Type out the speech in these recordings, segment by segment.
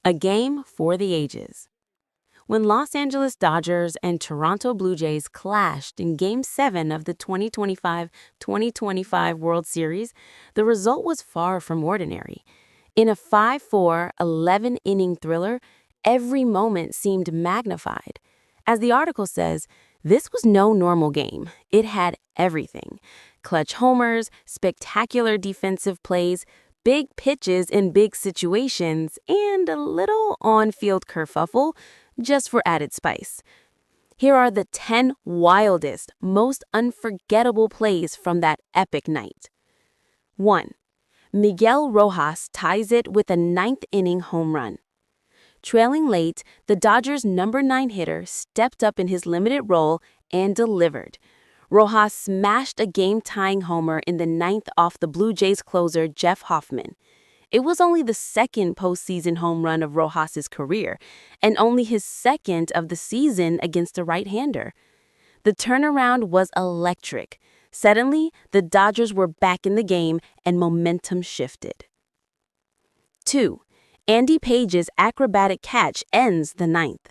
A game for the ages. When Los Angeles Dodgers and Toronto Blue Jays clashed in Game 7 of the 2025 World Series, the result was far from ordinary. In a 5-4, 11-inning thriller, every moment seemed magnified. As the article says, this was no normal game. It had everything: clutch homers, spectacular defensive plays, big pitches in big situations, and a little on-field kerfuffle just for added spice. Here are the 10 wildest, most unforgettable plays from that epic night. 1. Miguel Rojas ties it with a ninth-inning home run. Trailing late, the Dodgers' number 9 hitter stepped up in his limited role and delivered. Rojas smashed a game-tying homer in the ninth off the Blue Jays closer Jeff Hoffman. It was only the second postseason home run of Rojas' career, and only his second of the season against a right-hander. The turnaround was electric. Suddenly, the Dodgers were back in the game and momentum shifted. 2. Andy Page's acrobatic catch ends the ninth.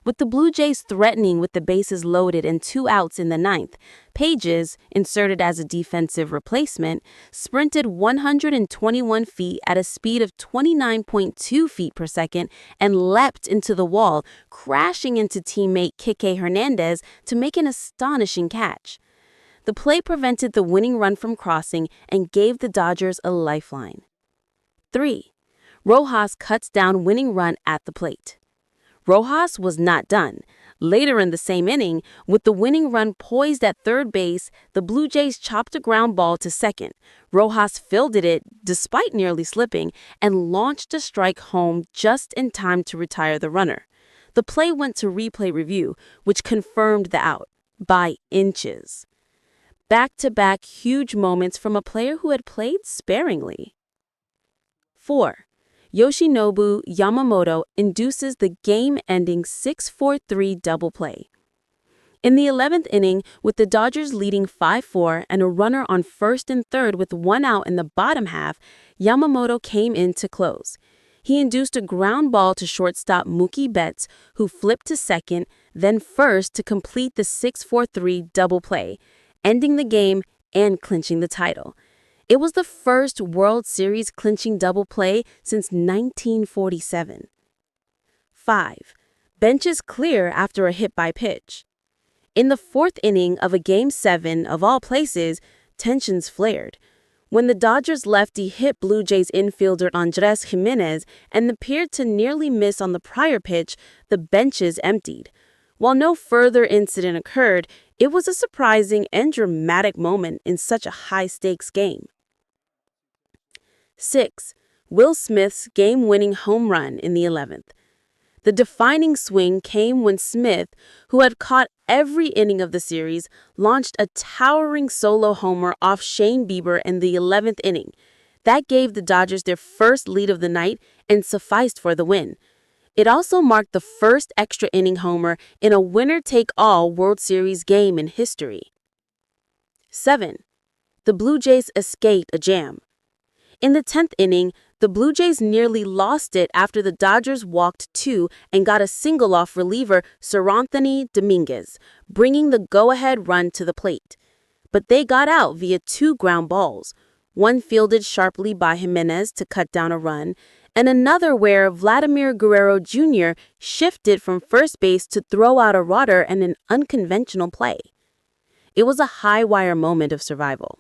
With the Blue Jays threatening with the bases loaded and 2 outs in the ninth, Pages, inserted as a defensive replacement, sprinted 121 feet at a speed of 29.2 feet per second and leapt into the wall, crashing into teammate Kike Hernandez to make an astonishing catch. The play prevented the winning run from crossing and gave the Dodgers a lifeline. 3. Rojas cuts down winning run at the plate. Rojas was not done. Later in the same inning, with the winning run poised at third base, the Blue Jays chopped a ground ball to second. Rojas fielded it, despite nearly slipping, and launched a strike home just in time to retire the runner. The play went to replay review, which confirmed the out, by inches. Back-to-back huge moments from a player who had played sparingly. 4. Yoshinobu Yamamoto induces the game-ending 6-4-3 double play. In the 11th inning, with the Dodgers leading 5-4 and a runner on first and third with 1 out in the bottom half, Yamamoto came in to close. He induced a ground ball to shortstop Mookie Betts, who flipped to second, then first to complete the 6-4-3 double play, ending the game and clinching the title. It was the first World Series clinching double play since 1947. 5. Benches clear after a hit by pitch. In the 4th inning of a Game 7 of all places, tensions flared. When the Dodgers lefty hit Blue Jays infielder Andres Gimenez and appeared to nearly miss on the prior pitch, the benches emptied. While no further incident occurred, it was a surprising and dramatic moment in such a high-stakes game. 6. Will Smith's game-winning home run in the 11th. The defining swing came when Smith, who had caught every inning of the series, launched a towering solo homer off Shane Bieber in the 11th inning. That gave the Dodgers their first lead of the night and sufficed for the win. It also marked the first extra-inning homer in a winner-take-all World Series game in history. 7. The Blue Jays escaped a jam. In the 10th inning, the Blue Jays nearly lost it after the Dodgers walked 2 and got a single off reliever Seranthony Dominguez, bringing the go-ahead run to the plate. But they got out via 2 ground balls, one fielded sharply by Gimenez to cut down a run, and another where Vladimir Guerrero Jr. shifted from first base to throw out a rodder and an unconventional play. It was a high-wire moment of survival.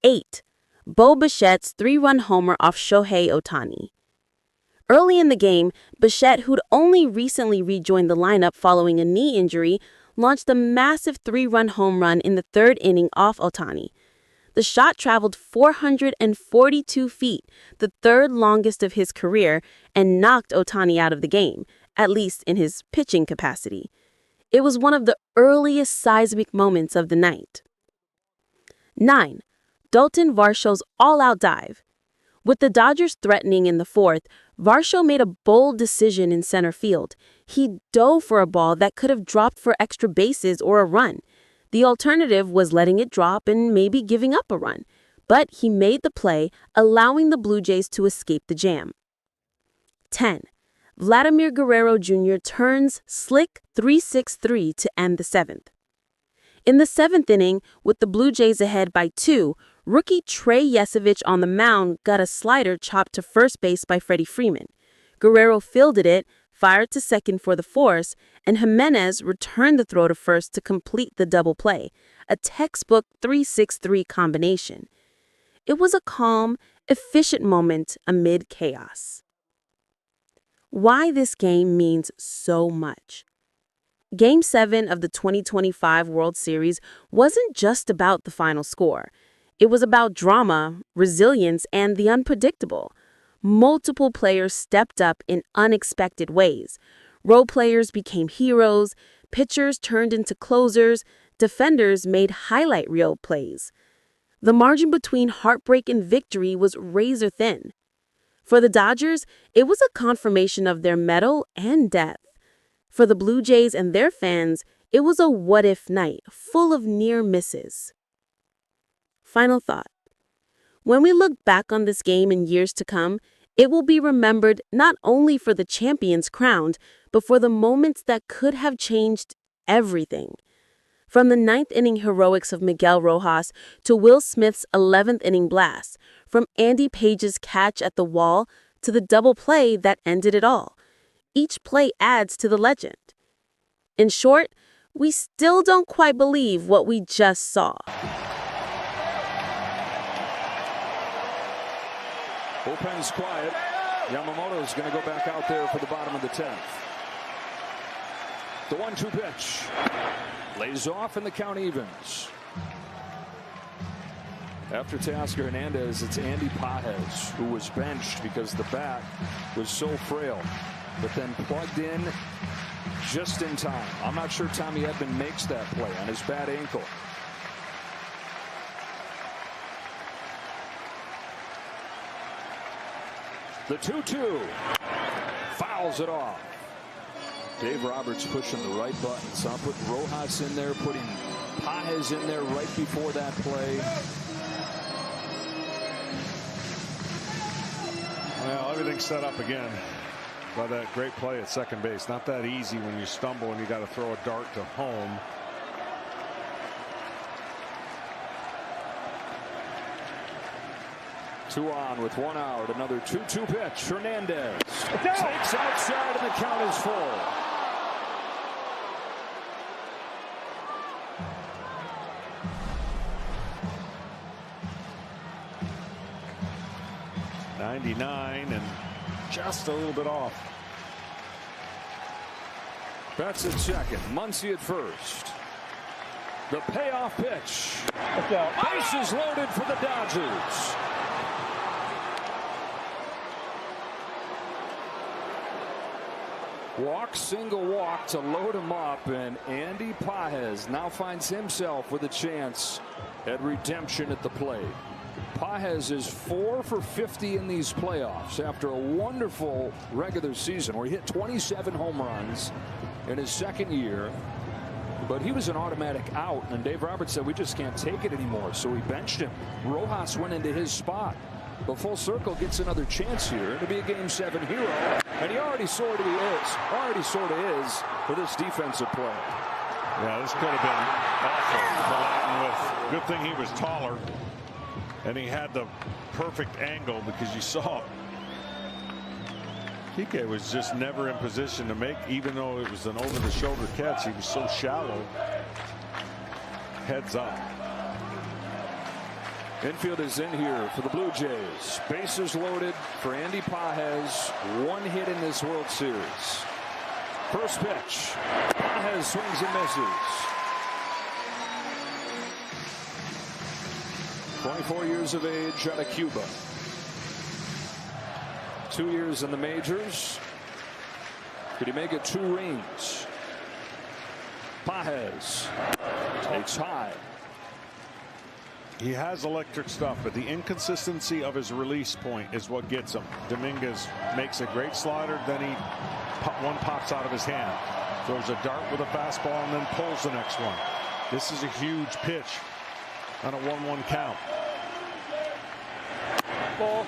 8. Bo Bichette's 3-run homer off Shohei Ohtani. Early in the game, Bichette, who'd only recently rejoined the lineup following a knee injury, launched a massive 3-run home run in the 3rd inning off Ohtani. The shot traveled 442 feet, the 3rd longest of his career, and knocked Ohtani out of the game, at least in his pitching capacity. It was one of the earliest seismic moments of the night. 9. Dalton Varshaw's all-out dive. With the Dodgers threatening in the 4th, Varshaw made a bold decision in center field. He dove for a ball that could have dropped for extra bases or a run. The alternative was letting it drop and maybe giving up a run. But he made the play, allowing the Blue Jays to escape the jam. 10. Vladimir Guerrero Jr. turns slick 3-6-3 to end the 7th. In the 7th inning, with the Blue Jays ahead by 2, rookie Trey Yesevich on the mound got a slider chopped to first base by Freddie Freeman. Guerrero fielded it, fired to second for the force, and Jimenez returned the throw to first to complete the double play, a textbook 3-6-3 combination. It was a calm, efficient moment amid chaos. Why this game means so much. Game 7 of the 2025 World Series wasn't just about the final score. It was about drama, resilience, and the unpredictable. Multiple players stepped up in unexpected ways. Role players became heroes, pitchers turned into closers, defenders made highlight reel plays. The margin between heartbreak and victory was razor thin. For the Dodgers, it was a confirmation of their mettle and depth. For the Blue Jays and their fans, it was a what-if night full of near misses. Final thought. When we look back on this game in years to come, it will be remembered not only for the champions crowned, but for the moments that could have changed everything. From the 9th inning heroics of Miguel Rojas to Will Smith's 11th inning blast, from Andy Page's catch at the wall to the double play that ended it all. Each play adds to the legend. In short, we still don't quite believe what we just saw. Bullpen's quiet. Yamamoto's going to go back out there for the bottom of the 10th. The 1-2 pitch. Lays off and the count evens. After Teoscar Hernandez, it's Andy Pages, who was benched because the bat was so frail, but then plugged in just in time. I'm not sure Tommy Edman makes that play on his bad ankle. The 2-2 fouls it off. Dave Roberts pushing the right buttons. I'm putting Rojas in there, putting Pages in there right before that play. Well, everything's set up again by that great play at second base. Not that easy when you stumble and you got to throw a dart to home. Two on with 1 out. Another 2-2 pitch. Hernandez takes outside and the count is full. .99 and just a little bit off. Betts at second. Muncy at first. The payoff pitch. Bases loaded for the Dodgers. Walk, single walk to load him up, and Andy Pages now finds himself with a chance at redemption at the plate. Pages is 4 for 50 in these playoffs after a wonderful regular season where he hit 27 home runs in his second year. But he was an automatic out, and Dave Roberts said, we just can't take it anymore, so we benched him. Rojas went into his spot. But full circle gets another chance here to be a Game 7 hero, and he already sort of is for this defensive play. Yeah, this could have been awful for Latin with. Good thing he was taller, and he had the perfect angle because you saw Kike was just never in position to make, even though it was an over-the-shoulder catch. He was so shallow. Heads up. Infield is in here for the Blue Jays. Bases loaded for Andy Pages. 1 hit in this World Series. First pitch. Pages swings and misses. 24 years of age out of Cuba. 2 years in the majors. Could he make it 2 rings? Pages takes high. He has electric stuff, but the inconsistency of his release point is what gets him. Dominguez makes a great slider, then one pops out of his hand, throws a dart with a fastball, and then pulls the next one. This is a huge pitch on a 1-1 count. Ball.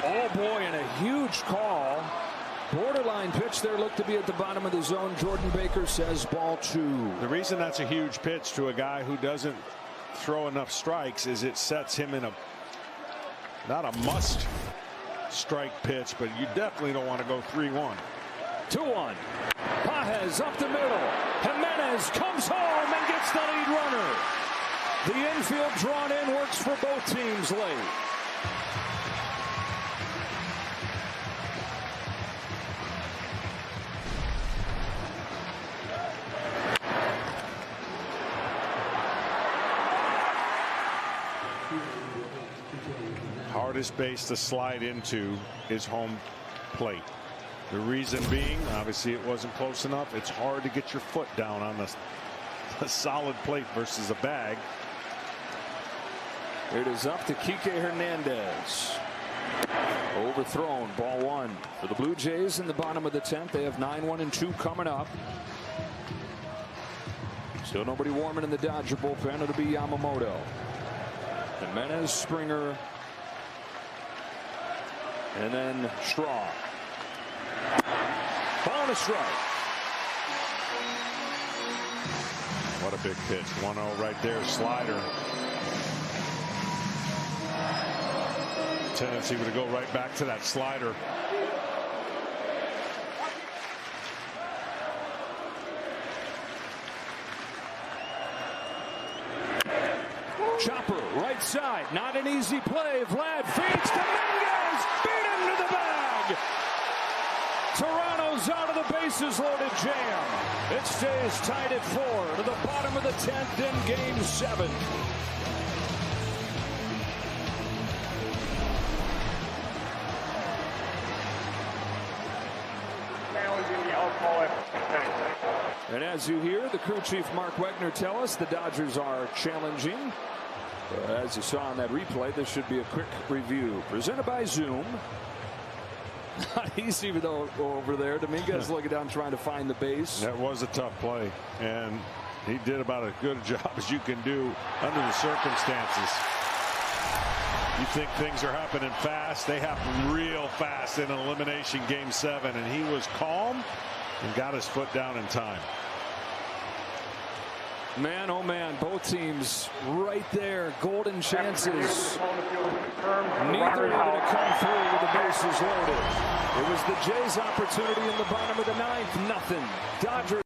Oh boy, and a huge call. Boy, line pitch there looked to be at the bottom of the zone. Jordan Baker says ball 2. The reason that's a huge pitch to a guy who doesn't throw enough strikes is it sets him in a not a must strike pitch, but you definitely don't want to go 3-1. 2-1. Pages up the middle. Jimenez comes home and gets the lead runner. The infield drawn in works for both teams late. Hardest base to slide into is home plate. The reason being, obviously it wasn't close enough. It's hard to get your foot down on a solid plate versus a bag. It is up to Kike Hernandez. Overthrown, ball 1 for the Blue Jays in the bottom of the 10th. They have 9-1 and 2 coming up. Still nobody warming in the Dodger bullpen. It'll be Yamamoto. Jimenez, Springer, and then Straw. Ball to strike. What a big pitch. 1-0 right there. Slider. Tendency would go right back to that slider. Chopper, right side. Not an easy play. Vlad feeds Dominguez. Beat him to the bag. Toronto's out of the bases loaded jam. It stays tied at 4 to the bottom of the 10th in Game 7. And as you hear the crew chief Mark Wegner tell us, the Dodgers are challenging. As you saw on that replay, this should be a quick review. Presented by Zoom. Not easy though over there. Dominguez looking down trying to find the base. That was a tough play, and he did about as good a job as you can do under the circumstances. You think things are happening fast. They happen real fast in an elimination Game 7, and he was calm and got his foot down in time. Man, oh man, both teams right there. Golden chances. Neither able to come through with the bases loaded. It was the Jays' opportunity in the bottom of the 9th. Nothing. Dodgers.